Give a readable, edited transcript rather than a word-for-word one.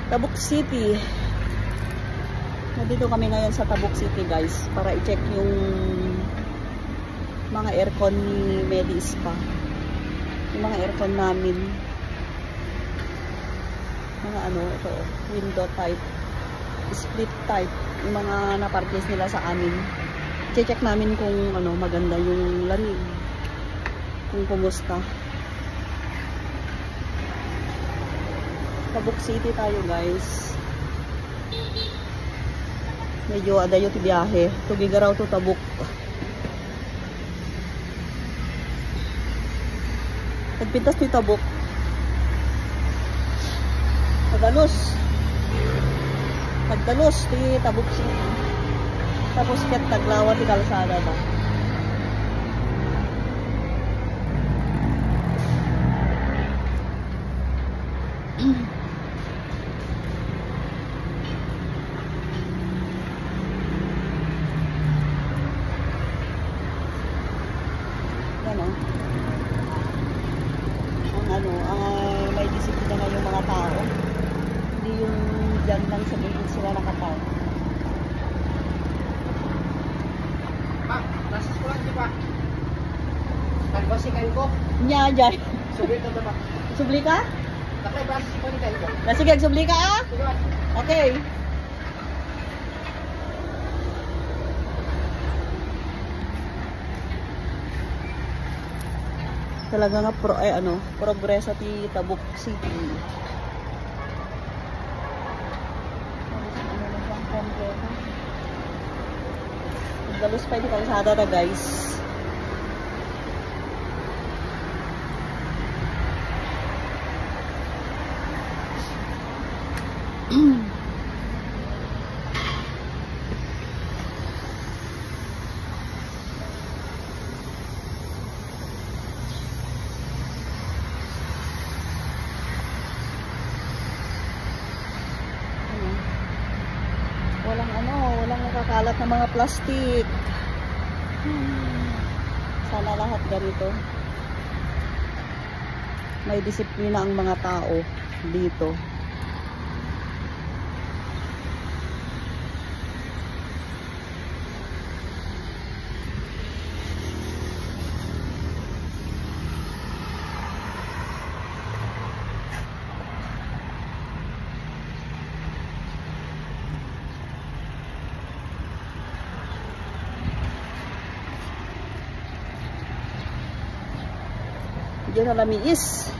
Tabuk City. Nandito kami ngayon sa Tabuk City, guys, para i-check yung mga aircon ni Medi Spa. Yung mga aircon namin. Mga ano, ito, window type, split type, yung mga na-purchase nila sa amin. I-check namin kung ano, maganda yung lamig. Kung kumusta. Tabuk City tayo, guys. Medyo adayo ti biyahe. Tugigaraw to Tabuk. Pagpintas ni Tabuk. Pagdalos ti Tabuk City. Tapos ket taglawa ti kalsada ba. Ang may disiplina na yung mga tao. Hindi yung dyan lang sa gilid sila nakatao. Nasa sekolah di ba? Tagbasikan ko. Nya, dyan. Subli ka ba? Subli ka? Takay basikan ko. Sige, subli ka ah? Okay. Talaga nga progreso ti Tabuk City. Dalos pa yung kalsada na, guys. Walang nakakalat na mga plastic. Sana lahat ganito. May disiplina ang mga tao dito. Diyan na lamiis.